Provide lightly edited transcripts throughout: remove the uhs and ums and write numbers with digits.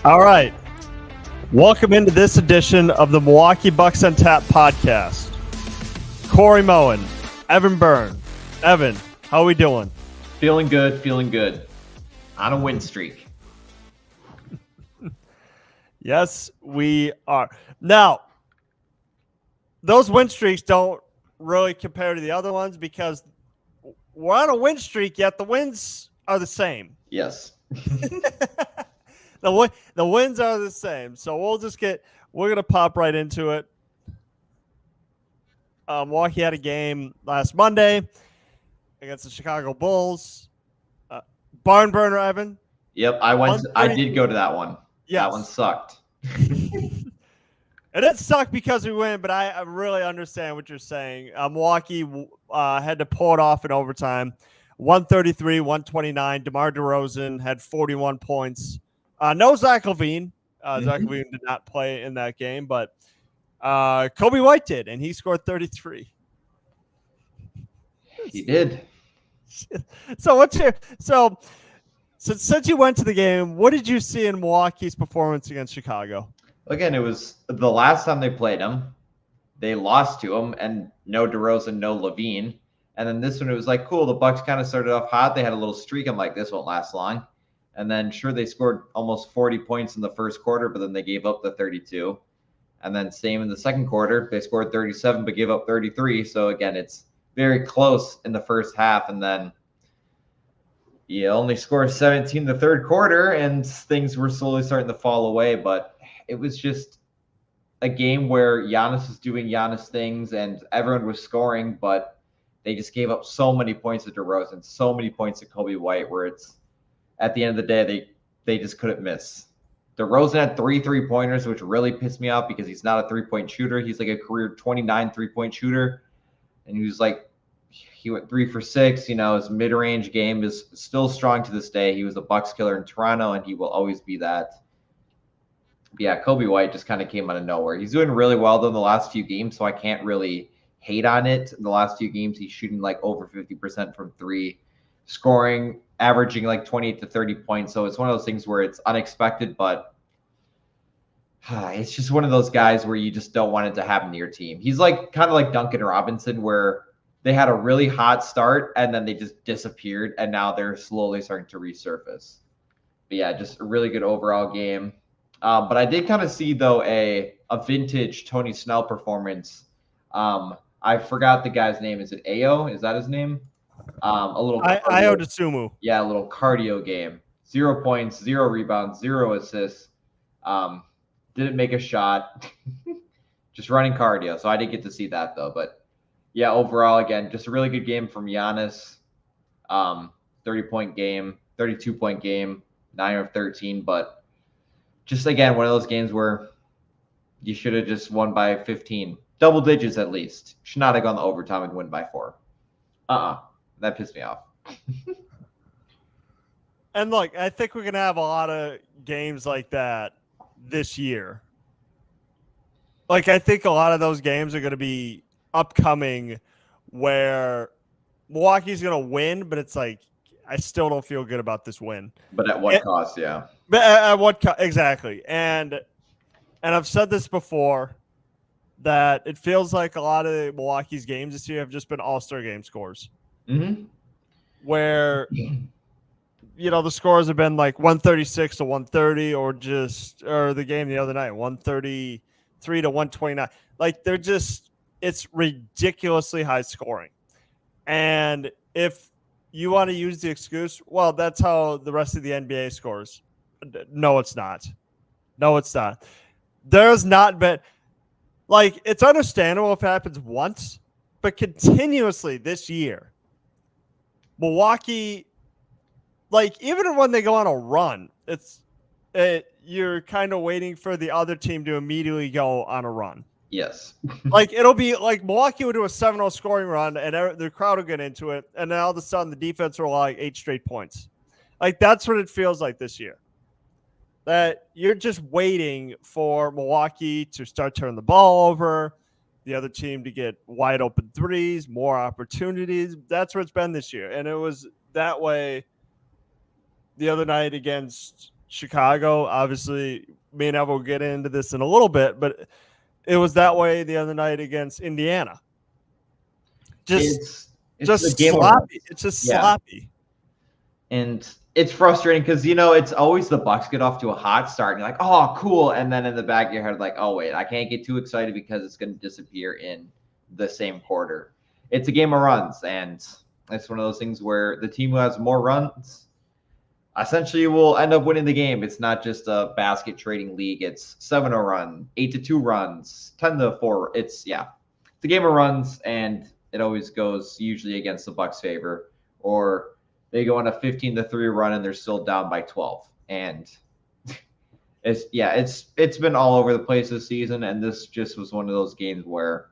All right. Welcome into this edition of the Milwaukee Bucks on Tap podcast. Corey Moen, Evan Bernd. Evan, how are we doing? Feeling good. On a win streak. Yes, we are. Now, those win streaks don't really compare to the other ones because we're on a win streak, yet the wins are the same. Yes. The wins are the same. So we're going to pop right into it. Milwaukee had a game last Monday against the Chicago Bulls. Barn burner, Evan. Yep, I did go to that one. Yes. That one sucked. It didn't suck because we win, but I really understand what you're saying. Milwaukee had to pull it off in overtime. 133-129. DeMar DeRozan had 41 points. No Zach LaVine. Zach LaVine did not play in that game, but Kobe White did, and he scored 33. He did. So since you went to the game, what did you see in Milwaukee's performance against Chicago? Again, it was the last time they played him. They lost to him, and no DeRozan, no LaVine. And then this one, it was like, cool, the Bucks kind of started off hot. They had a little streak. I'm like, this won't last long. And then, sure, they scored almost 40 points in the first quarter, but then they gave up the 32. And then same in the second quarter. They scored 37, but gave up 33. So, again, it's very close in the first half. And then you only score 17 in the third quarter, and things were slowly starting to fall away. But it was just a game where Giannis was doing Giannis things, and everyone was scoring, but they just gave up so many points to DeRozan, so many points to Kobe White, where it's at the end of the day, they just couldn't miss. DeRozan had 3 3-pointers, which really pissed me off because he's not a 3-point shooter. He's like a career 29 3-point shooter. And he went 3 for 6. You know, his mid-range game is still strong to this day. He was a Bucks killer in Toronto, and he will always be that. But yeah, Kobe White just kind of came out of nowhere. He's doing really well, though, in the last few games, so I can't really hate on it. In the last few games, he's shooting like over 50% from 3, scoring, averaging like 28 to 30 points. So it's one of those things where it's unexpected, but it's just one of those guys where you just don't want it to happen to your team. He's like kind of like Duncan Robinson, where they had a really hot start and then they just disappeared, and now they're slowly starting to resurface. But yeah, just a really good overall game. But I did kind of see, though, a vintage Tony Snell performance. I forgot the guy's name. Is it Ayo? Is that his name? Ayo Dosunmu. Yeah, a little cardio game. 0 points, 0 rebounds, 0 assists. Didn't make a shot. Just running cardio. So I didn't get to see that, though. But yeah, overall, again, just a really good game from Giannis. 30-point game, 32-point game, 9 of 13. But just, again, one of those games where you should have just won by 15. Double digits at least. Should not have gone to overtime and win by 4. That pissed me off. And look, I think we're going to have a lot of games like that this year. Like, I think a lot of those games are going to be upcoming where Milwaukee's going to win, but it's like, I still don't feel good about this win. But at what cost, yeah. But at what cost? Exactly. And I've said this before, that it feels like a lot of Milwaukee's games this year have just been all-star game scores. Mm-hmm. Where, you know, the scores have been like 136 to 130, or the game the other night, 133 to 129. Like, it's ridiculously high scoring. And if you want to use the excuse, well, that's how the rest of the NBA scores. No, it's not. There's not been, like, it's understandable if it happens once, but continuously this year, Milwaukee, like, even when they go on a run, you're kind of waiting for the other team to immediately go on a run. Yes. Like, it'll be like Milwaukee would do a 7-0 scoring run, and the crowd will get into it, and then all of a sudden the defense will allow like 8 straight points. Like, that's what it feels like this year. That you're just waiting for Milwaukee to start turning the ball over, the other team to get wide open threes, more opportunities. That's what it's been this year. And it was that way the other night against Chicago. Obviously, me and Evan will get into this in a little bit, but it was that way the other night against Indiana. It's Just the game sloppy. It's just Yeah. sloppy. And it's frustrating because it's always the Bucks get off to a hot start and you're like, oh, cool. And then in the back of your head, like, oh wait, I can't get too excited because it's going to disappear in the same quarter. It's a game of runs, and it's one of those things where the team who has more runs essentially will end up winning the game. It's not just a basket trading league. It's 7-0 run, 8-2 runs, 10-4. It's a game of runs, and it always goes usually against the Bucks' favor, or they go on a 15-3 run and they're still down by 12. And it's been all over the place this season, and this just was one of those games where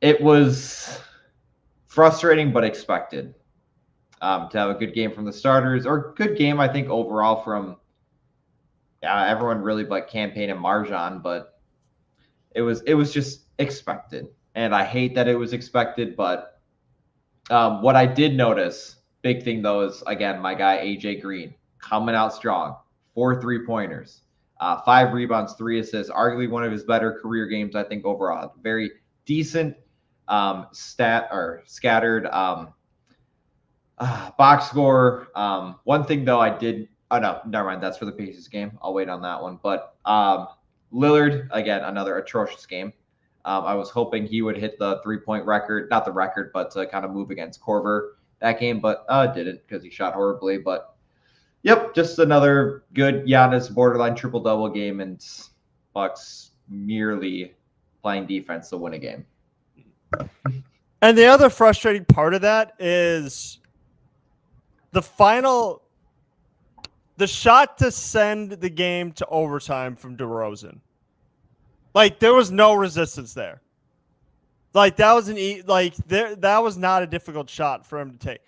it was frustrating but expected. To have a good game from the starters, or good game, I think, overall from everyone really but Campaign and Marjan, but it was just expected. And I hate that it was expected, but what I did notice, big thing though, is again, my guy AJ Green coming out strong, 4 3-pointers, 5 rebounds, 3 assists, arguably one of his better career games, I think, overall. Very decent scattered box score. One thing though, no, never mind. That's for the Pacers game. I'll wait on that one. But Lillard, again, another atrocious game. I was hoping he would hit the 3-point record, not the record, but to kind of move against Korver that game, but didn't because he shot horribly. But yep, just another good Giannis borderline triple-double game, and Bucks merely playing defense to win a game. And the other frustrating part of that is the shot to send the game to overtime from DeRozan. Like, there was no resistance there. Like, that was that was not a difficult shot for him to take.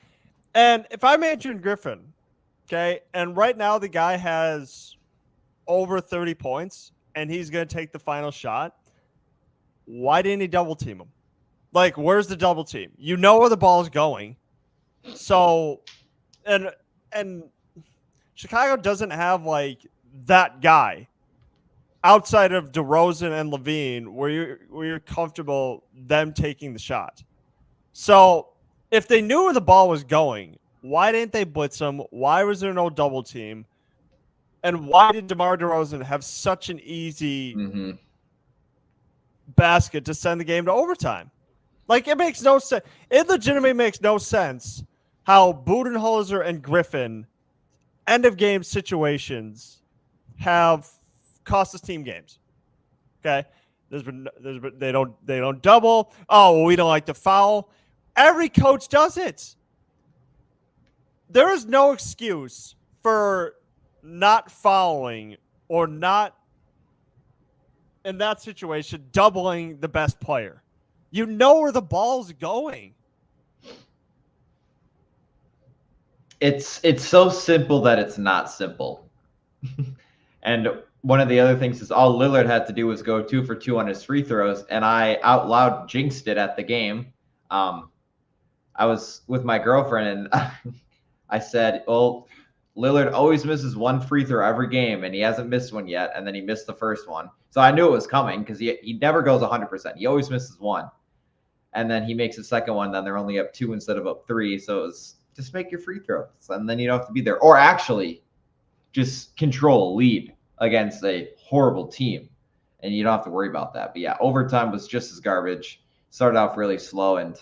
And if I'm Adrian Griffin, okay, and right now the guy has over 30 points and he's going to take the final shot, why didn't he double team him? Like, where's the double team? You know where the ball is going. So, and Chicago doesn't have like that guy outside of DeRozan and Levine where you're comfortable them taking the shot. So if they knew where the ball was going, why didn't they blitz him? Why was there no double team? And why did DeMar DeRozan have such an easy basket to send the game to overtime? Like, it makes no sense. It legitimately makes no sense how Budenholzer and Griffin end of game situations have cost us team games. Okay, they don't double. Oh, well, we don't like to foul. Every coach does it. There is no excuse for not fouling or not in that situation doubling the best player. You know where the ball's going. It's so simple that it's not simple. And one of the other things is all Lillard had to do was go 2 for 2 on his free throws, and I out loud jinxed it at the game. I was with my girlfriend, and I said, well, Lillard always misses 1 free throw every game, and he hasn't missed one yet, and then he missed the first one. So I knew it was coming because he never goes 100%. He always misses 1. And then he makes the second one, then they're only up 2 instead of up 3. So it was just make your free throws, and then you don't have to be there. Or actually just control lead against a horrible team, and you don't have to worry about that. But yeah, overtime was just as garbage. Started off really slow and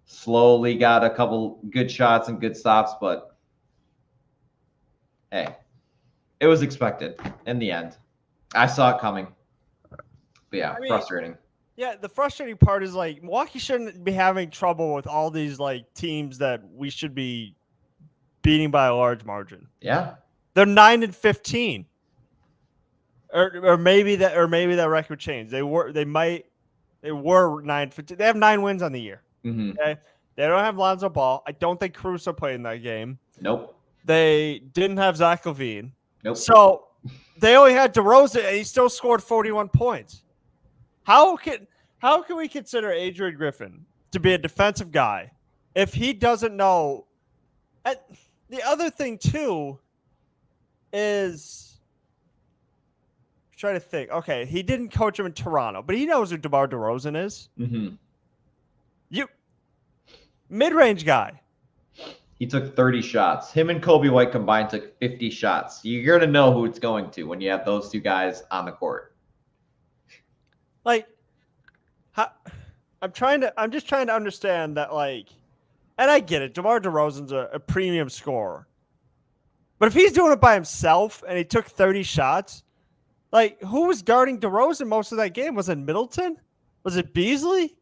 slowly got a couple good shots and good stops, but hey, it was expected in the end. I saw it coming. But yeah, frustrating. Yeah, the frustrating part is like Milwaukee shouldn't be having trouble with all these like teams that we should be beating by a large margin. Yeah. They're 9-15. Or maybe that record changed. They were 9-15. They have 9 wins on the year. Okay. They don't have Lonzo Ball. I don't think Caruso played in that game. Nope. They didn't have Zach LaVine. Nope. So they only had DeRozan, and he still scored 41 points. How can we consider Adrian Griffin to be a defensive guy if he doesn't know? And the other thing too, is I'm trying to think. Okay, he didn't coach him in Toronto, but he knows who DeMar DeRozan is. Mm-hmm. You mid-range guy. He took 30 shots. Him and Kobe White combined took 50 shots. You're going to know who it's going to when you have those two guys on the court. Like, I'm just trying to understand that, like, and I get it. DeMar DeRozan's a premium scorer. But if he's doing it by himself and he took 30 shots, like, who was guarding DeRozan most of that game? Was it Middleton? Was it Beasley?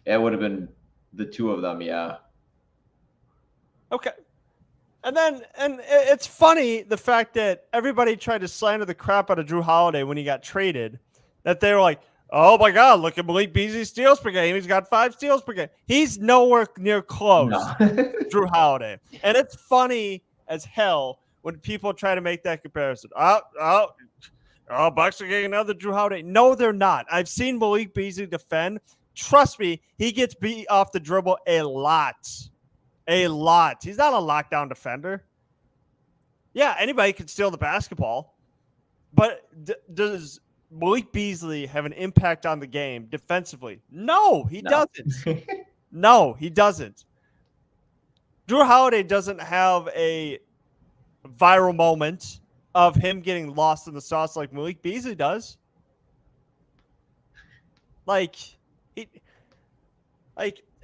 It would have been the two of them, yeah. Okay. And it's funny, the fact that everybody tried to slander the crap out of Drew Holiday when he got traded, that they were like, oh my God, look at Malik Beasley's steals per game. He's got 5 steals per game. He's nowhere near close to Drew Holiday. And it's funny as hell when people try to make that comparison. Oh, Bucks are getting another Drew Holiday. No, they're not. I've seen Malik Beasley defend. Trust me, he gets beat off the dribble a lot. A lot. He's not a lockdown defender. Yeah, anybody can steal the basketball. But does Malik Beasley have an impact on the game defensively? No, he doesn't. No, he doesn't. Drew Holiday doesn't have a viral moment of him getting lost in the sauce like Malik Beasley does.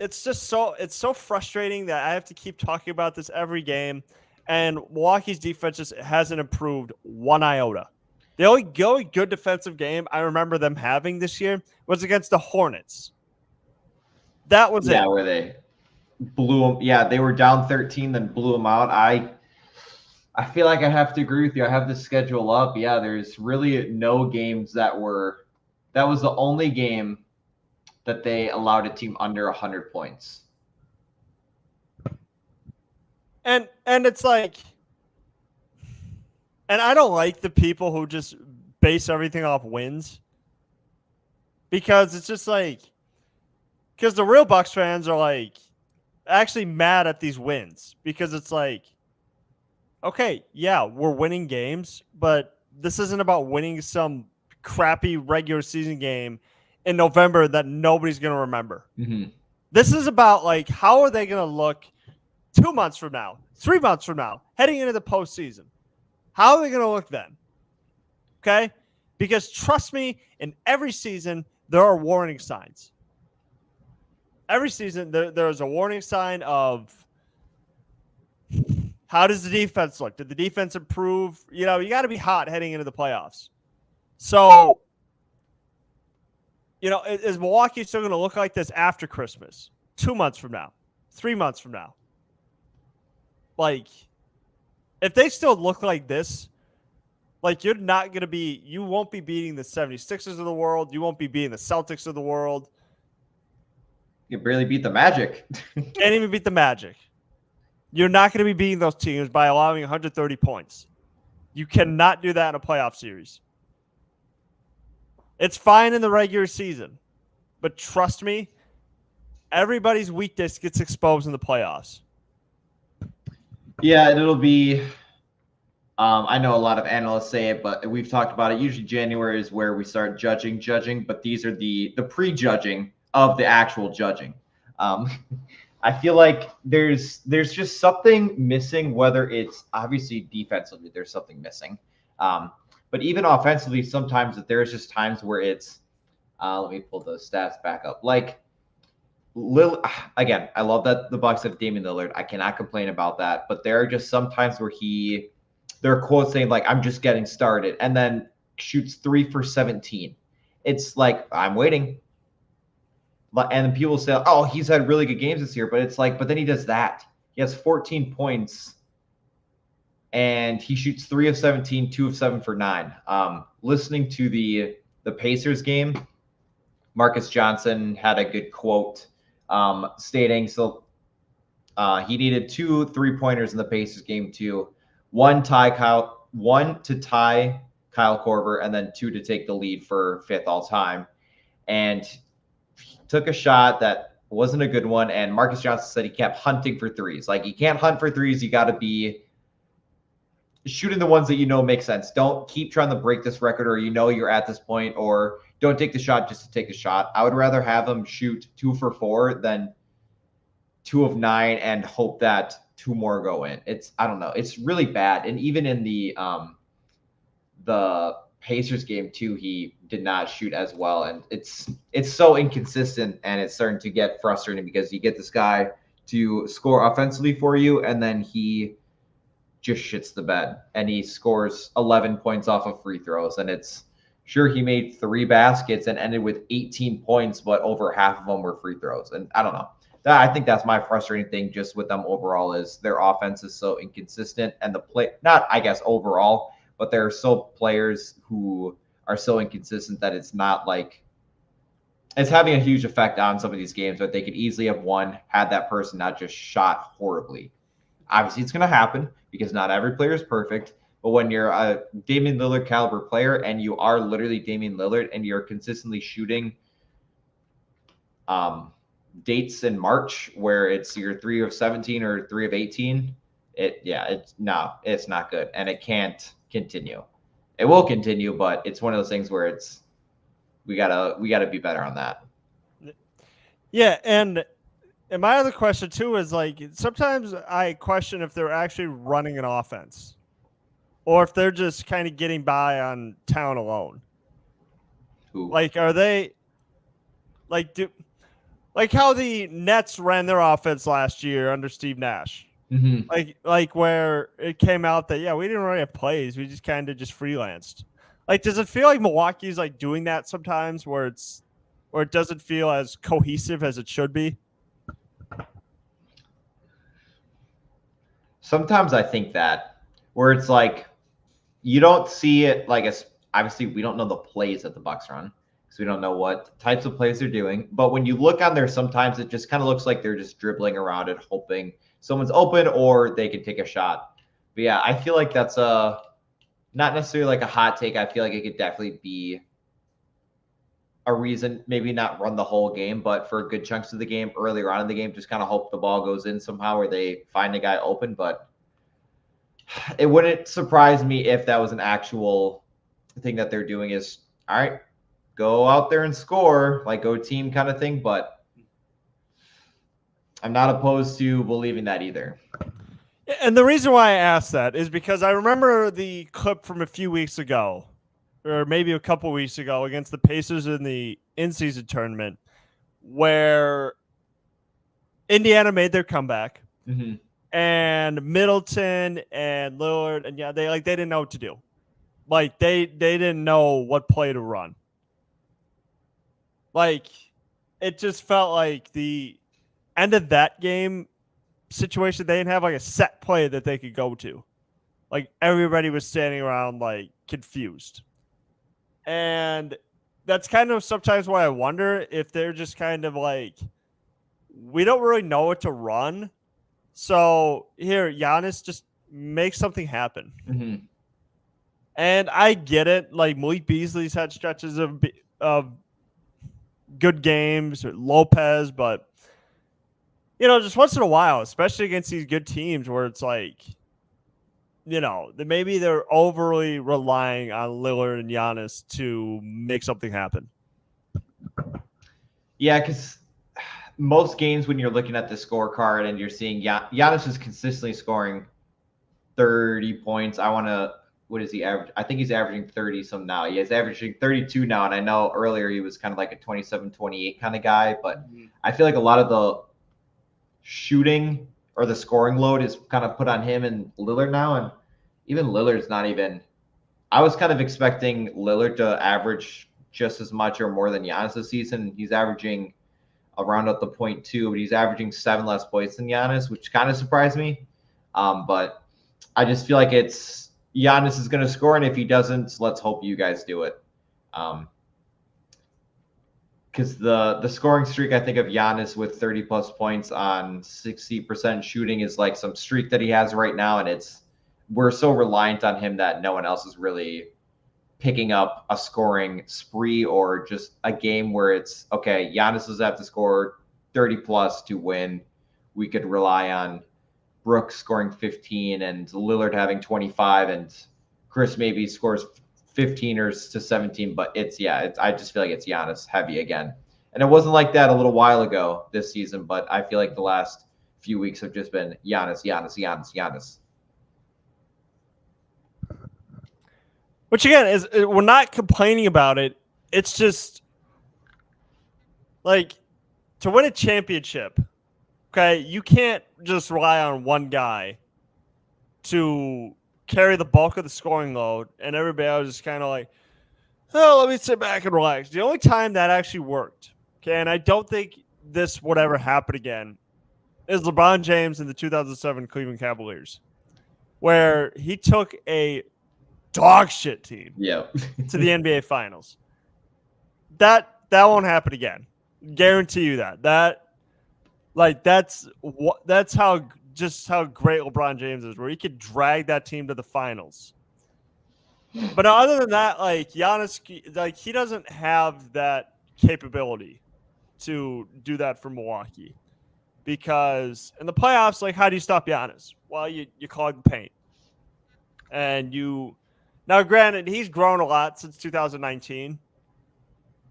It's just so frustrating that I have to keep talking about this every game. And Milwaukee's defense just hasn't improved one iota. The only good defensive game I remember them having this year was against the Hornets. That was it. Yeah, where they blew them. Yeah, they were down 13, then blew them out. I feel like I have to agree with you. I have the schedule up. Yeah, there's really no games that was the only game that they allowed a team under 100 points. And it's like, and I don't like the people who just base everything off wins, because it's just like, because the real Bucks fans are like actually mad at these wins, because it's like, okay, yeah, we're winning games, but this isn't about winning some crappy regular season game in November that nobody's going to remember. Mm-hmm. This is about, like, how are they going to look 2 months from now, 3 months from now, heading into the postseason? How are they going to look then? Okay? Because trust me, in every season, there are warning signs. Every season, there's a warning sign of, how does the defense look? Did the defense improve? You know, you got to be hot heading into the playoffs. So, you know, is Milwaukee still going to look like this after Christmas? 2 months from now? 3 months from now? Like, if they still look like this, like, you won't be beating the 76ers of the world. You won't be beating the Celtics of the world. You barely beat the Magic. Can't even beat the Magic. You're not going to be beating those teams by allowing 130 points. You cannot do that in a playoff series. It's fine in the regular season, but trust me, everybody's weakness gets exposed in the playoffs. Yeah, it'll be I know a lot of analysts say it, but we've talked about it. Usually January is where we start judging, but these are the pre-judging of the actual judging. I feel like there's just something missing, whether it's obviously defensively, there's something missing. But even offensively, sometimes there's just times where it's, let me pull the stats back up. Like, again, I love that the Bucks have Damian Lillard. I cannot complain about that. But there are just some times where there are quotes saying, like, I'm just getting started, and then shoots 3 for 17. It's like, I'm waiting. And then people say, oh, he's had really good games this year. But it's like, but then he does that. He has 14 points. And he shoots 3 of 17, 2 of 7 for 9. Listening to the Pacers game, Marcus Johnson had a good quote stating, so he needed 2 3-pointers in the Pacers game too. One to tie Kyle Korver, and then 2 to take the lead for 5th all time. And he took a shot that wasn't a good one. And Marcus Johnson said he kept hunting for threes. Like, you can't hunt for threes. You got to be shooting the ones that you know make sense. Don't keep trying to break this record, or you're at this point, or don't take the shot just to take the shot. I would rather have him shoot 2 for 4 than 2 of 9 and hope that 2 more go in. I don't know. It's really bad. And even in the Pacers game too, he did not shoot as well, and it's so inconsistent, and it's starting to get frustrating because you get this guy to score offensively for you, and then he just shits the bed, and he scores 11 points off of free throws, and it's sure he made 3 baskets and ended with 18 points, but over half of them were free throws, and I don't know. I think that's my frustrating thing just with them overall is their offense is so inconsistent, and the play, not I guess overall, but there are so players who are so inconsistent that it's not like it's having a huge effect on some of these games, but they could easily have won had that person not just shot horribly. Obviously, it's going to happen because not every player is perfect. But when you're a Damian Lillard caliber player and you are literally Damian Lillard and you're consistently shooting dates in March where it's your 3 of 17 or 3 of 18, it's not good, and it can't continue. It will continue, but it's one of those things where we gotta be better on that. Yeah, and my other question too is like sometimes I question if they're actually running an offense, or if they're just kind of getting by on talent alone. Ooh. Like, are they like how the Nets ran their offense last year under Steve Nash? Mm-hmm. Like where it came out that we didn't really have plays, we just kind of just freelanced. Like, does it feel like Milwaukee's like doing that sometimes, where it doesn't feel as cohesive as it should be? Sometimes I think that where it's like you don't see it like as obviously we don't know the plays that the Bucks run because we don't know what types of plays they're doing. But when you look on there, sometimes it just kind of looks like they're just dribbling around it, hoping someone's open or they can take a shot. But yeah, I feel like that's not necessarily like a hot take. I feel like it could definitely be a reason, maybe not run the whole game, but for good chunks of the game earlier on in the game, just kind of hope the ball goes in somehow or they find a guy open. But it wouldn't surprise me if that was an actual thing that they're doing is, all right, go out there and score, like go team kind of thing. But I'm not opposed to believing that either. And the reason why I asked that is because I remember the clip from a few weeks ago, or maybe a couple weeks ago, against the Pacers in the in-season tournament, where Indiana made their comeback, and Middleton and Lillard, and they didn't know what to do. Like they didn't know what play to run. Like it just felt like the end of that game situation, they didn't have like a set play that they could go to. Like everybody was standing around like confused. And that's kind of sometimes why I wonder if they're just kind of like, we don't really know what to run. So here, Giannis, just make something happen. Mm-hmm. And I get it. Like Malik Beasley's had stretches of good games, or Lopez, but just once in a while, especially against these good teams where it's like, maybe they're overly relying on Lillard and Giannis to make something happen. Yeah, because most games when you're looking at the scorecard and you're seeing Giannis is consistently scoring 30 points. What is he average? I think he's averaging 30 some now. He's averaging 32 now. And I know earlier he was kind of like a 27, 28 kind of guy, but I feel like a lot of the shooting or the scoring load is kind of put on him and Lillard now. And even Lillard's not even, I was kind of expecting Lillard to average just as much or more than Giannis this season. He's averaging around at the 0.2, but he's averaging 7 less points than Giannis, which kind of surprised me. But I just feel like Giannis is going to score, and if he doesn't, let's hope you guys do it. Because the scoring streak, I think, of Giannis with 30-plus points on 60% shooting is like some streak that he has right now, and we're so reliant on him that no one else is really picking up a scoring spree or just a game where it's, Giannis does have to score 30-plus to win. We could rely on Brooks scoring 15 and Lillard having 25 and Chris maybe scores 15 or to 17, but I just feel like it's Giannis heavy again. And it wasn't like that a little while ago this season, but I feel like the last few weeks have just been Giannis, Giannis, Giannis, Giannis. Which again is we're not complaining about it. It's just like to win a championship, okay, you can't just rely on one guy to carry the bulk of the scoring load and everybody else is kind of like, oh, let me sit back and relax. The only time that actually worked, okay, and I don't think this would ever happen again, is LeBron James in the 2007 Cleveland Cavaliers, where he took a dog shit team to the NBA Finals. That won't happen again. Guarantee you that. That's how great LeBron James is, where he could drag that team to the finals. But other than that, like Giannis, like he doesn't have that capability to do that for Milwaukee. Because in the playoffs, like how do you stop Giannis? Well, you clog the paint. And now granted, he's grown a lot since 2019.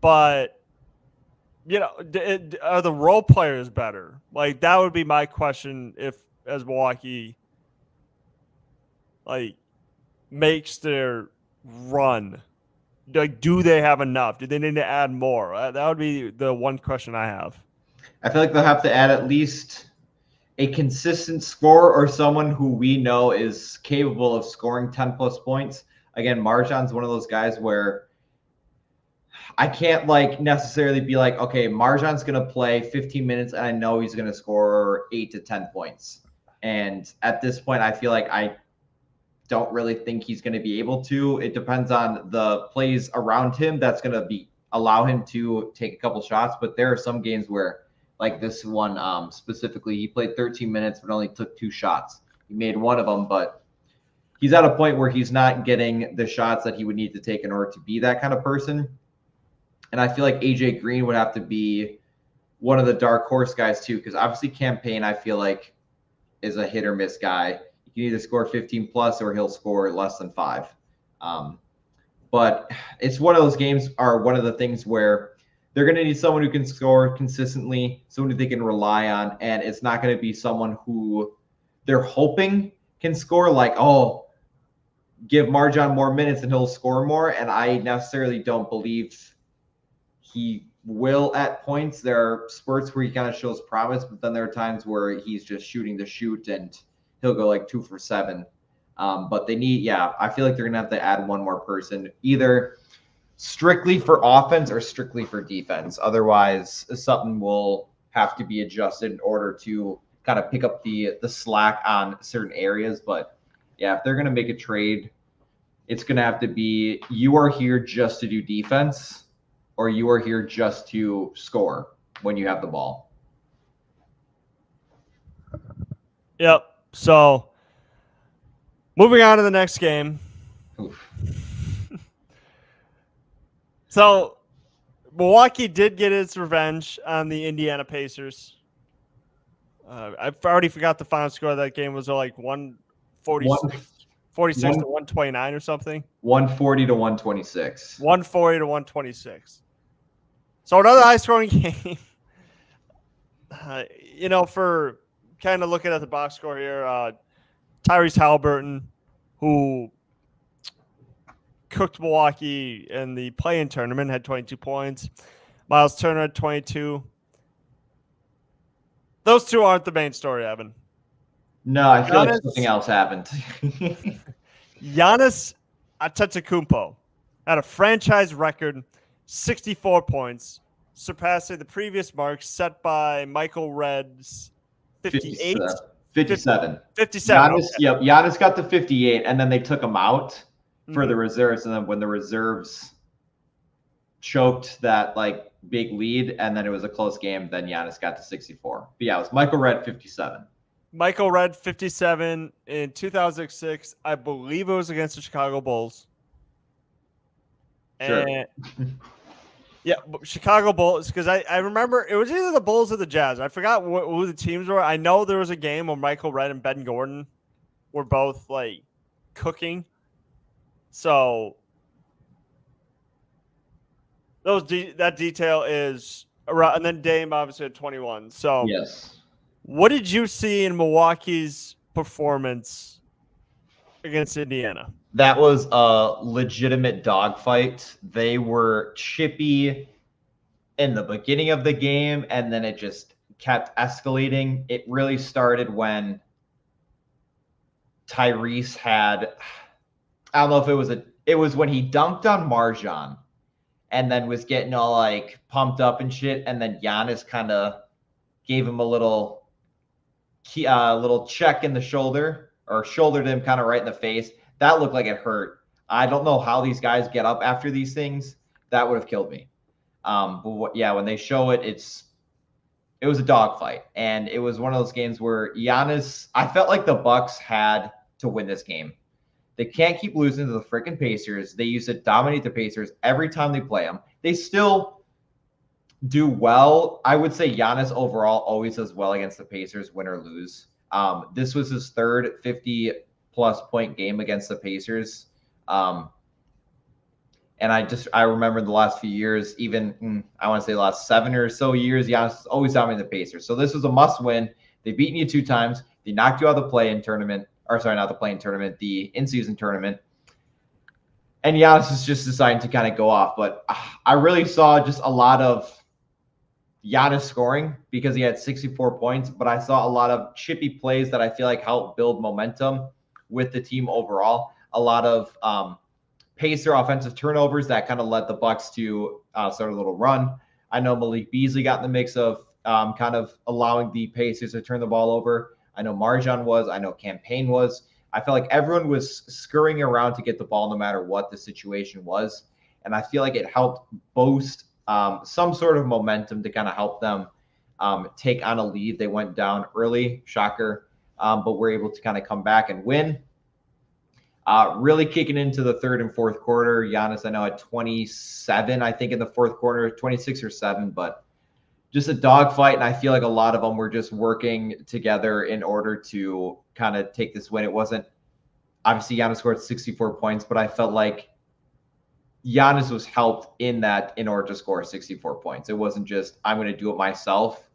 But are the role players better? Like that would be my question if as Milwaukee like makes their run. Like, do they have enough? Do they need to add more? That would be the one question I have. I feel like they'll have to add at least a consistent scorer or someone who we know is capable of scoring 10 plus points. Again, MarJon's one of those guys where I can't like necessarily be like, okay, MarJon's going to play 15 minutes and I know he's going to score 8 to 10 points. And at this point, I feel like I don't really think he's going to be able to. It depends on the plays around him that's going to allow him to take a couple shots. But there are some games where, like this one specifically, he played 13 minutes but only took 2 shots. He made one of them, but he's at a point where he's not getting the shots that he would need to take in order to be that kind of person. And I feel like AJ Green would have to be one of the dark horse guys too, because obviously Campaign, I feel like, is a hit or miss guy. He can either score 15 plus or he'll score less than 5. But it's one of those games, or one of the things where they're going to need someone who can score consistently, someone who they can rely on, and it's not going to be someone who they're hoping can score, like, oh, give MarJon more minutes and he'll score more. And I necessarily don't believe he will at points. There are spurts where he kind of shows promise, but then there are times where he's just shooting the shoot and he'll go like 2 for 7. But they need, I feel like they're going to have to add one more person, either strictly for offense or strictly for defense. Otherwise, something will have to be adjusted in order to kind of pick up the slack on certain areas. But yeah, if they're going to make a trade, it's going to have to be, you are here just to do defense, or you are here just to score when you have the ball. Yep. So moving on to the next game. Oof. So Milwaukee did get its revenge on the Indiana Pacers. I already forgot the final score of that game was like 146 to 129 or something. 140 to 126. 140 to 126. So another high-scoring game. For kind of looking at the box score here, Tyrese Halliburton, who cooked Milwaukee in the play-in tournament, had 22 points. Miles Turner had 22. Those two aren't the main story, Evan. No, I feel like something else happened. Giannis Antetokounmpo had a franchise record 64 points, surpassing the previous mark set by Michael Redd's 58? 57. 57. Giannis, okay. Yep, Giannis got to 58, and then they took him out for the reserves. And then when the reserves choked that like big lead, and then it was a close game, then Giannis got to 64. But yeah, it was Michael Redd 57. Michael Redd 57 in 2006. I believe it was against the Chicago Bulls. Sure. And Yeah, Chicago Bulls, because I remember it was either the Bulls or the Jazz. I forgot who the teams were. I know there was a game where Michael Redd and Ben Gordon were both like cooking. So that detail is around, and then Dame obviously at 21. So Yes. what did you see in Milwaukee's performance against Indiana? That was a legitimate dogfight. They were chippy in the beginning of the game, and then it just kept escalating. It really started when Tyrese had, I don't know if it was when he dunked on MarJon and then was getting all like pumped up and shit, and then Giannis kind of gave him a little check in the shoulder, or shouldered him kind of right in the face. That looked like it hurt. I don't know how these guys get up after these things. That would have killed me. But when they show it, it was a dogfight, and it was one of those games where Giannis. I felt like the Bucks had to win this game. They can't keep losing to the freaking Pacers. They used to dominate the Pacers every time they play them. They still do well. I would say Giannis overall always does well against the Pacers, win or lose. This was his third 50-plus point game against the Pacers. And I remember the last few years, even I want to say the last 7 or so years, Giannis is always dominating the Pacers. So this was a must win. They've beaten you 2 times. They knocked you out of the play-in tournament. Or sorry, not the play-in tournament, the in-season tournament. And Giannis is just deciding to kind of go off. But I really saw just a lot of Giannis scoring because he had 64 points. But I saw a lot of chippy plays that I feel like helped build momentum with the team overall. A lot of Pacer offensive turnovers that kind of led the Bucks to start a little run. I know Malik Beasley got in the mix of kind of allowing the Pacers to turn the ball over. I know MarJon was. I know Campaign was. I felt like everyone was scurrying around to get the ball no matter what the situation was. And I feel like it helped boost some sort of momentum to kind of help them take on a lead. They went down early, shocker, but were able to kind of come back and win. Really kicking into the third and fourth quarter. Giannis, I know, had 27, I think, in the fourth quarter, 26 or 7, but just a dogfight. And I feel like a lot of them were just working together in order to kind of take this win. It wasn't, obviously, Giannis scored 64 points, but I felt like Giannis was helped in order to score 64 points. It wasn't just, I'm going to do it myself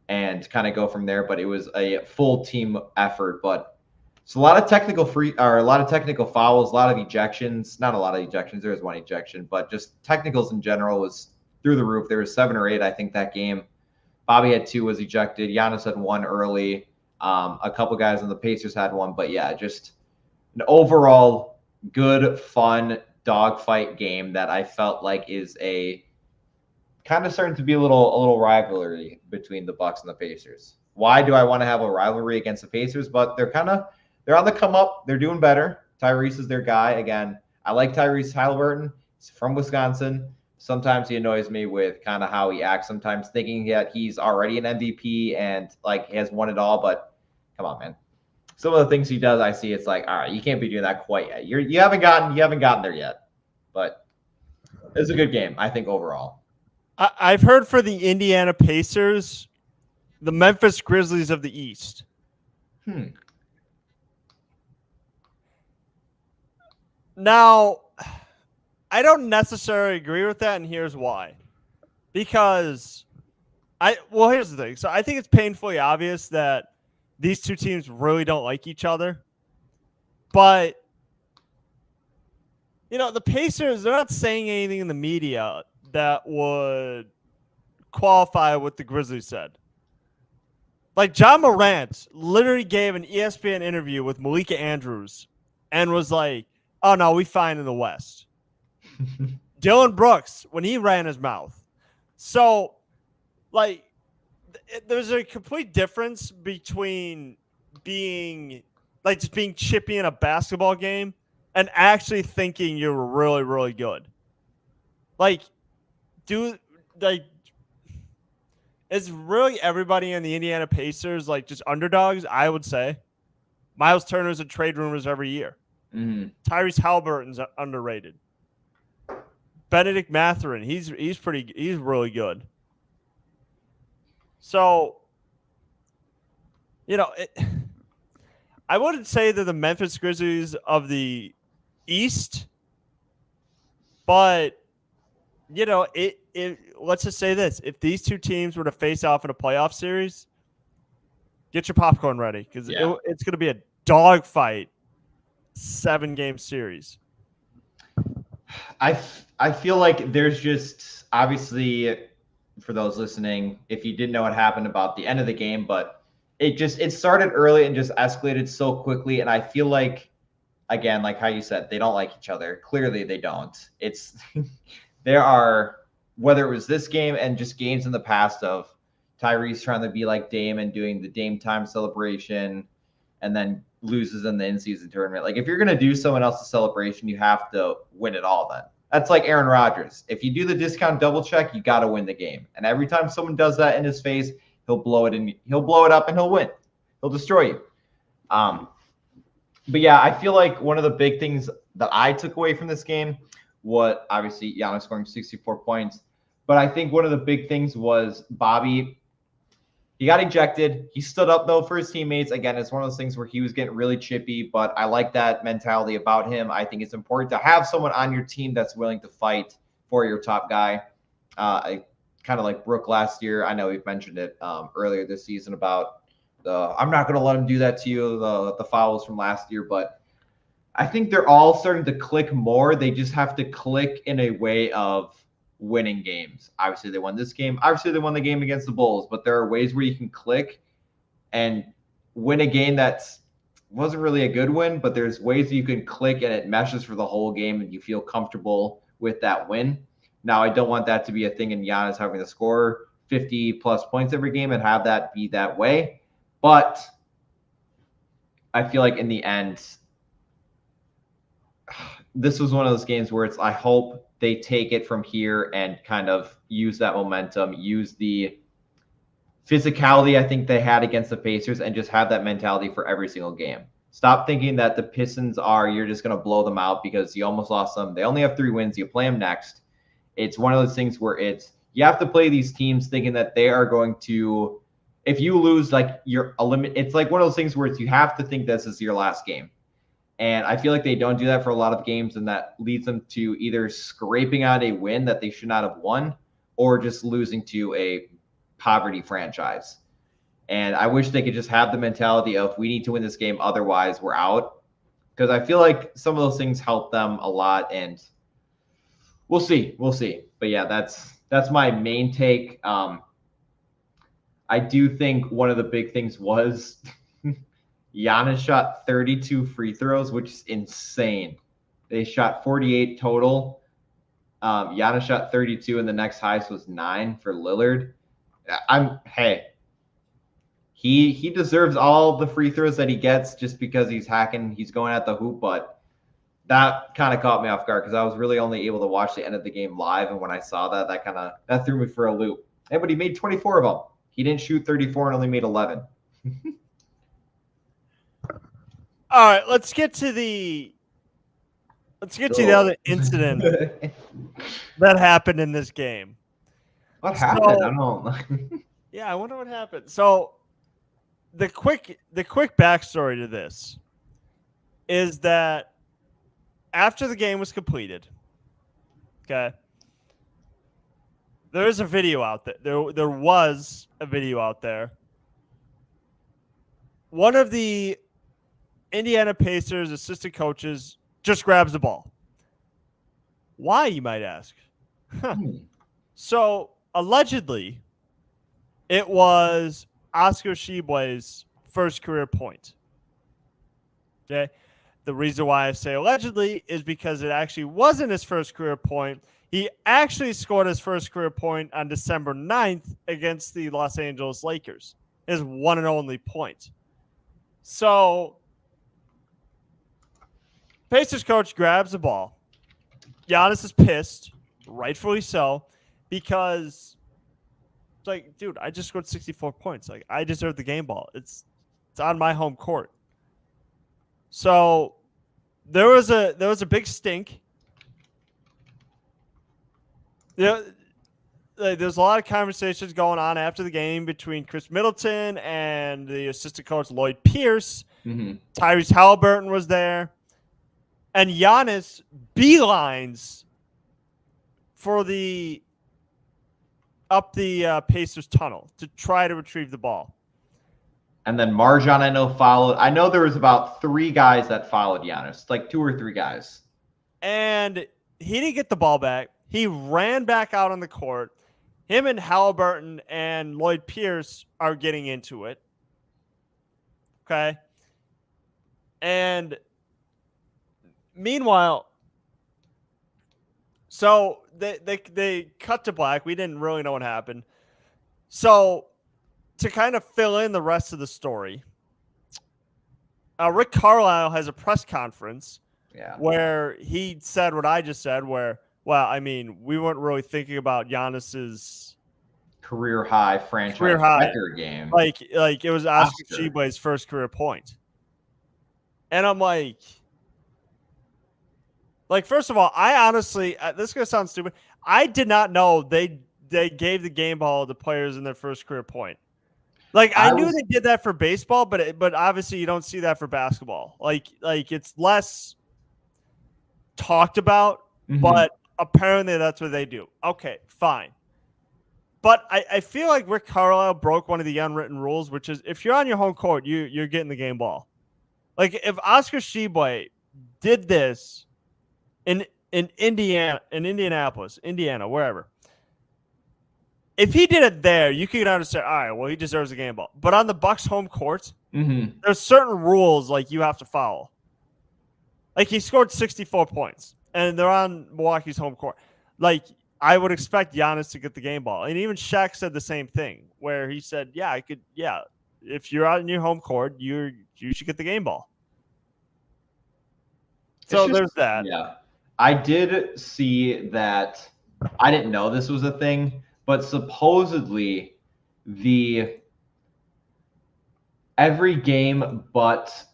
and kind of go from there, but it was a full team effort. But it's a lot of technical fouls, a lot of ejections. Not a lot of ejections. There was 1 ejection, but just technicals in general was through the roof. There was 7 or 8, I think, that game. Bobby had 2, was ejected. Giannis had 1 early. A couple guys on the Pacers had 1, but yeah, just an overall good, fun dogfight game that I felt like is a kind of starting to be a little rivalry between the Bucks and the Pacers. Why do I want to have a rivalry against the Pacers? But they're on the come up. They're doing better. Tyrese is their guy. Again, I like Tyrese Halliburton. He's from Wisconsin. Sometimes he annoys me with kind of how he acts, sometimes thinking that he's already an MVP and like has won it all. But come on, man. Some of the things he does, I see, it's like, all right, you can't be doing that quite yet. You haven't gotten there yet. But it's a good game, I think, overall. I've heard for the Indiana Pacers, the Memphis Grizzlies of the East. Now, I don't necessarily agree with that, and here's why. Because here's the thing. So I think it's painfully obvious that these two teams really don't like each other. But, the Pacers, they're not saying anything in the media that would qualify what the Grizzlies said. Like, John Morant literally gave an ESPN interview with Malika Andrews and was like, oh, no, we fine in the West. Dylan Brooks, when he ran his mouth. So, like, there's a complete difference between being chippy in a basketball game and actually thinking you're really, really good. Is really everybody in the Indiana Pacers just underdogs? I would say. Miles Turner's in trade rumors every year. Mm-hmm. Tyrese Halliburton's underrated. Benedict Mathurin, he's really good. So, I wouldn't say they're the Memphis Grizzlies of the East, but let's just say this: if these two teams were to face off in a playoff series, get your popcorn ready because it's going to be a dogfight 7-game series. I feel like there's just obviously for those listening, if you didn't know what happened about the end of the game, but it started early and just escalated so quickly. And I feel like, again, like how you said, they don't like each other. Clearly they don't. It's there are, whether it was this game and just games in the past of Tyrese trying to be like Dame and doing the Dame time celebration and then loses in the in-season tournament. Like if you're going to do someone else's celebration, you have to win it all then. That's like Aaron Rodgers. If you do the discount double check, you got to win the game. And every time someone does that in his face, he'll blow it up and he'll win. He'll destroy you. But yeah, I feel like one of the big things that I took away from this game, what obviously Giannis scoring 64 points, but I think one of the big things was Bobby. He got ejected. He stood up, though, for his teammates. Again, it's one of those things where he was getting really chippy, but I like that mentality about him. I think it's important to have someone on your team that's willing to fight for your top guy. Kind of like Brooke last year. I know we've mentioned it earlier this season about I'm not going to let him do that to you, the fouls from last year, but I think they're all starting to click more. They just have to click in a way of winning games. Obviously, they won this game. Obviously, they won the game against the Bulls, but there are ways where you can click and win a game that wasn't really a good win, but there's ways that you can click and it meshes for the whole game and you feel comfortable with that win. Now, I don't want that to be a thing in Giannis having to score 50-plus points every game and have that be that way, but I feel like in the end, this was one of those games where I hope they take it from here and kind of use that momentum, use the physicality I think they had against the Pacers and just have that mentality for every single game. Stop thinking that the Pistons you're just going to blow them out because you almost lost them. They only have 3 wins. You play them next. It's one of those things where you have to play these teams thinking that they are going to, if you lose, like it's like one of those things where you have to think this is your last game. And I feel like they don't do that for a lot of games, and that leads them to either scraping out a win that they should not have won or just losing to a poverty franchise. And I wish they could just have the mentality of we need to win this game, otherwise we're out. Because I feel like some of those things help them a lot, and we'll see. But yeah, that's my main take. I do think one of the big things was Giannis shot 32 free throws, which is insane. They shot 48 total. Giannis shot 32, and the next highest was 9 for Lillard. He deserves all the free throws that he gets just because he's going at the hoop, but that kind of caught me off guard because I was really only able to watch the end of the game live, and when I saw that threw me for a loop. Hey, but he made 24 of them. He didn't shoot 34 and only made 11. All right, let's get to the other incident that happened in this game. What happened? I don't know. Yeah, I wonder what happened. So the quick backstory to this is that after the game was completed, okay, there is a video out there. There was a video out there. One of the Indiana Pacers assistant coaches just grabs the ball. Why, you might ask? So, allegedly, it was Oscar Tshiebwe's first career point. Okay? The reason why I say allegedly is because it actually wasn't his first career point. He actually scored his first career point on December 9th against the Los Angeles Lakers. His one and only point. So, Pacers coach grabs the ball. Giannis is pissed, rightfully so, because it's like, dude, I just scored 64 points. Like, I deserve the game ball. It's on my home court. So there was a big stink. Yeah, there's a lot of conversations going on after the game between Chris Middleton and the assistant coach Lloyd Pierce. Mm-hmm. Tyrese Halliburton was there, and Giannis beelines for the Pacers tunnel to try to retrieve the ball. And then Marjan, I know, followed. I know there was about 3 guys that followed Giannis, like 2 or 3 guys. And he didn't get the ball back. He ran back out on the court. Him and Halliburton and Lloyd Pierce are getting into it. Okay. And meanwhile, so they cut to black. We didn't really know what happened. So to kind of fill in the rest of the story, Rick Carlisle has a press conference where he said what I just said, where, well, I mean, we weren't really thinking about Giannis's career high franchise record game. Like it was Oscar Tshiebwe's first career point. And I'm like, first of all, I honestly, this is going to sound stupid. I did not know they gave the game ball to players in their first career point. I knew they did that for baseball, but obviously you don't see that for basketball. Like it's less talked about, but apparently that's what they do. Okay, fine. But I feel like Rick Carlisle broke one of the unwritten rules, which is if you're on your home court, you're getting the game ball. Like if Oscar Tshiebwe did this in Indianapolis, Indiana, wherever, if he did it there, you could understand, all right, well, he deserves a game ball. But on the Bucks home court, there's certain rules you have to follow. He scored 64 points, and they're on Milwaukee's home court. I would expect Giannis to get the game ball. And even Shaq said the same thing, where he said, if you're out in your home court, you should get the game ball. So there's that. Yeah. I did see that. I didn't know this was a thing, but supposedly every game but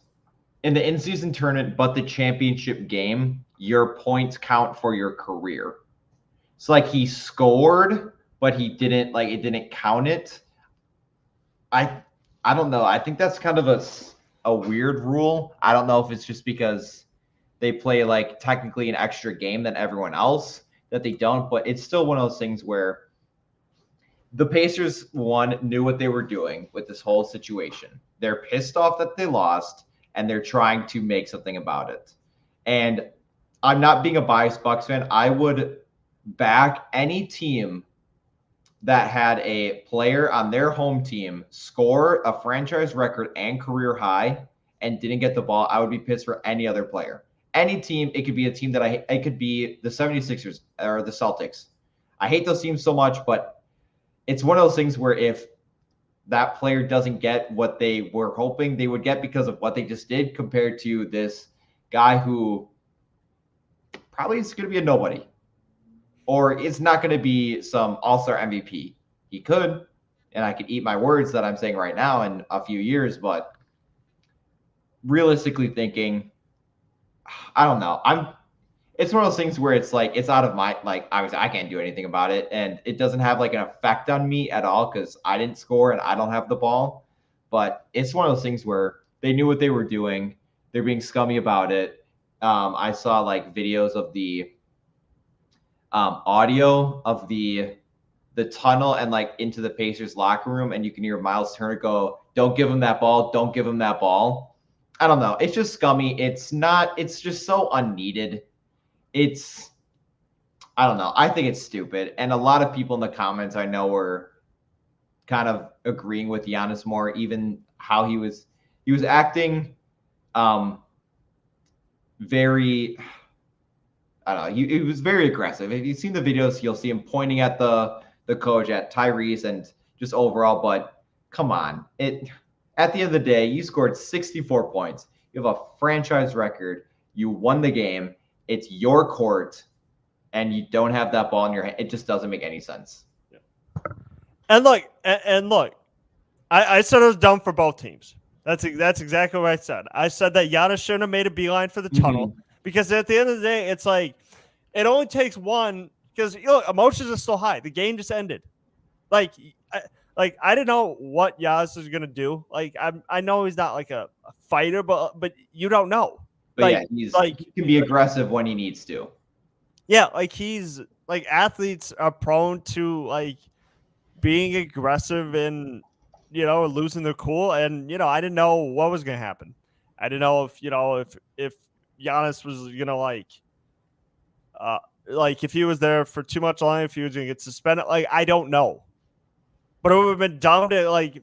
in the in-season tournament but the championship game, your points count for your career. So he scored, but he didn't it didn't count it. I don't know. I think that's kind of a weird rule. I don't know if it's just because they play technically an extra game than everyone else that they don't, but it's still one of those things where the Pacers, knew what they were doing with this whole situation. They're pissed off that they lost, and they're trying to make something about it. And I'm not being a biased Bucks fan. I would back any team that had a player on their home team score a franchise record and career high and didn't get the ball. I would be pissed for any other player. Any team, it could be a team that it could be the 76ers or the Celtics. I hate those teams so much, but it's one of those things where if that player doesn't get what they were hoping they would get because of what they just did compared to this guy who probably is going to be a nobody or it's not going to be some all-star MVP. He could, and I could eat my words that I'm saying right now in a few years, but realistically thinking, I don't know. It's one of those things where it's it's out of my obviously I can't do anything about it, and it doesn't have an effect on me at all because I didn't score and I don't have the ball. But it's one of those things where they knew what they were doing. They're being scummy about it. I saw videos of the audio of the tunnel and into the Pacers locker room, and you can hear Miles Turner go, "Don't give him that ball. Don't give him that ball." I don't know. It's just scummy. It's just so unneeded. I don't know. I think it's stupid. And a lot of people in the comments I know were kind of agreeing with Giannis more, even how he was acting very, I don't know. He was very aggressive. If you've seen the videos, you'll see him pointing at the coach, at Tyrese, and just overall. But come on. At the end of the day, you scored 64 points. You have a franchise record. You won the game. It's your court, and you don't have that ball in your hand. It just doesn't make any sense. Yeah. And look, I said it was dumb for both teams. That's exactly what I said. I said that Giannis shouldn't have made a beeline for the tunnel because at the end of the day, it's it only takes one because emotions are still high. The game just ended. Like I didn't know what Giannis was gonna do. Like I know he's not like a fighter, but you don't know. But yeah, Like he can be aggressive when he needs to. yeah, like he's like athletes are prone to like being aggressive and losing their cool. And I didn't know what was gonna happen. I didn't know if Giannis was gonna like if he was there for too much longer, if he was gonna get suspended. Like I don't know, but it would have been dumb to like.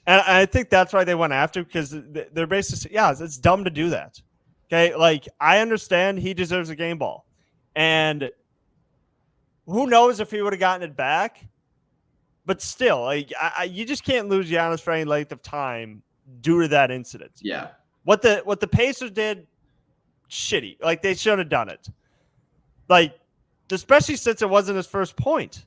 And I think that's why they went after, because they're basically it's dumb to do that. Okay, like I understand he deserves a game ball, and who knows if he would have gotten it back. But still, like you just can't lose Giannis for any length of time due to that incident. Yeah. What the Pacers did, shitty. Like they should have done it. Like, especially since it wasn't his first point.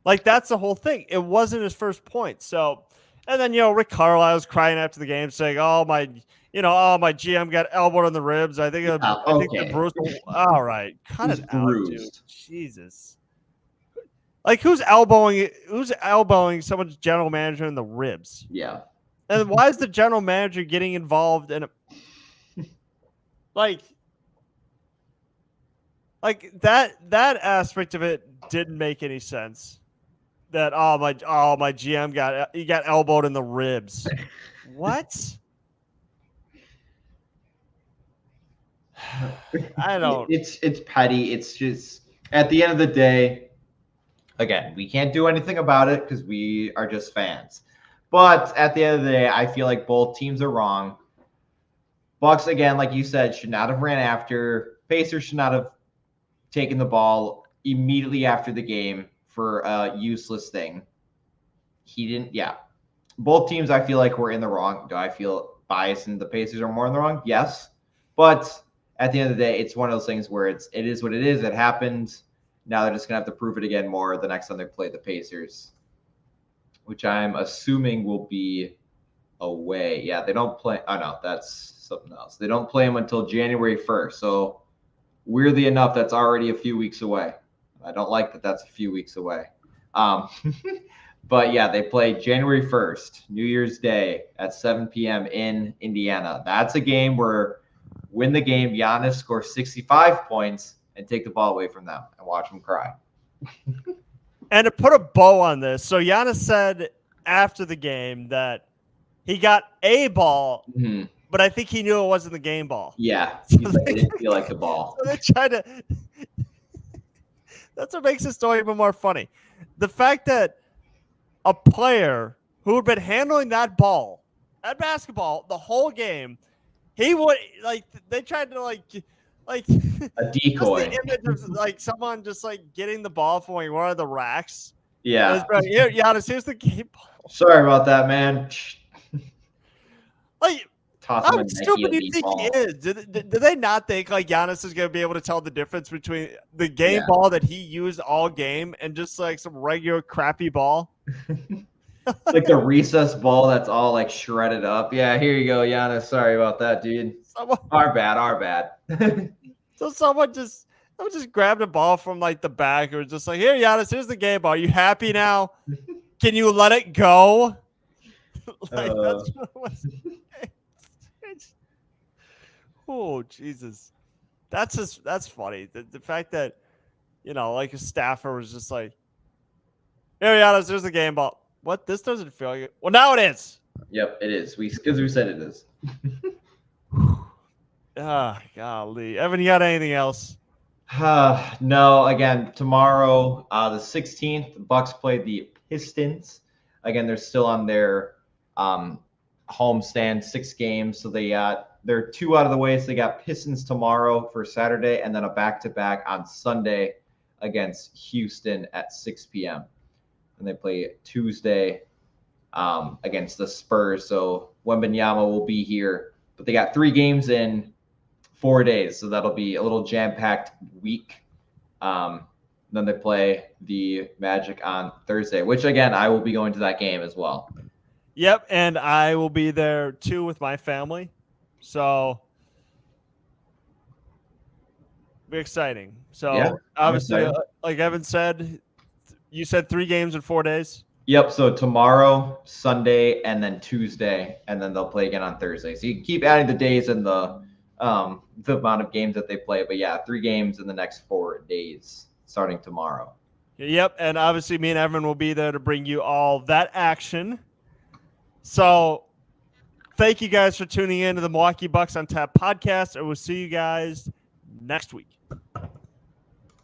Like that's the whole thing. It wasn't his first point. So, and then Rick Carlisle was crying after the game, saying, "Oh my, my GM got elbowed in the ribs. I think the bruise." All right, cut it out, dude. Jesus. Like who's elbowing someone's general manager in the ribs? Yeah. And why is the general manager getting involved in like that aspect of it didn't make any sense. That my GM got elbowed in the ribs. What? I don't. It's petty. It's just at the end of the day. Again, we can't do anything about it because we are just fans. But at the end of the day, I feel like both teams are wrong. Bucks, again, like you said, should not have ran after. Pacers should not have taken the ball immediately after the game for a useless thing. He didn't. Yeah. Both teams, I feel like, were in the wrong. Do I feel biased and the Pacers are more in the wrong? Yes. But at the end of the day, it's one of those things where it is what it is. It happened. Now they're just going to have to prove it again more the next time they play the Pacers, which I'm assuming will be away. Yeah, they don't play. Oh, no, that's something else. They don't play them until January 1st. So weirdly enough, that's already a few weeks away. I don't like that that's a few weeks away. But yeah, they play January 1st, New Year's Day at 7 p.m. in Indiana. That's a game where win the game, Giannis scores 65 points, and take the ball away from them and watch them cry. And to put a bow on this, so Giannis said after the game that he got a ball, but I think he knew it wasn't the game ball. Yeah, he didn't feel like the ball. So they tried to. That's what makes the story even more funny. The fact that a player who had been handling that basketball, the whole game, he would they tried to like a decoy. The image of like someone just like getting the ball from like one of the racks. Yeah. Here, Giannis, here's the game ball. Sorry about that, man. Like, how stupid do you think he is? Do they not think like Giannis is going to be able to tell the difference between the game ball that he used all game and just like some regular crappy ball? Like the recess ball that's all like shredded up. Yeah, here you go, Giannis. Sorry about that, dude. Our bad. So someone just grabbed a ball from like the back or just like, here, Giannis, here's the game ball. Are you happy now? Can you let it go? Like that's what it was. Oh, Jesus. That's funny. The fact that, like a staffer was just like, here, Giannis, there's the game ball. What? This doesn't feel like it. Well, now it is. Yep, it is. Because we said it is. Golly. Evan, you got anything else? No. Again, tomorrow, the 16th, the Bucks play the Pistons. Again, they're still on their homestand, 6 games. So they're 2 out of the way. So they got Pistons tomorrow for Saturday, and then a back-to-back on Sunday against Houston at 6 p.m. And they play Tuesday against the Spurs. So Wembanyama will be here. But they got 3 games in 4 days. So that'll be a little jam-packed week. Then they play the Magic on Thursday, which, again, I will be going to that game as well. Yep, and I will be there, too, with my family. So Be exciting. So Yeah, I'm obviously, excited. like Evan said, you said 3 games in 4 days. Yep. So tomorrow, Sunday, and then Tuesday, and then they'll play again on Thursday. So you can keep adding the days and the amount of games that they play. But yeah, 3 games in the next 4 days, starting tomorrow. Yep, and obviously me and Evan will be there to bring you all that action. So thank you guys for tuning in to the Milwaukee Bucks on Tap podcast, and we'll see you guys next week.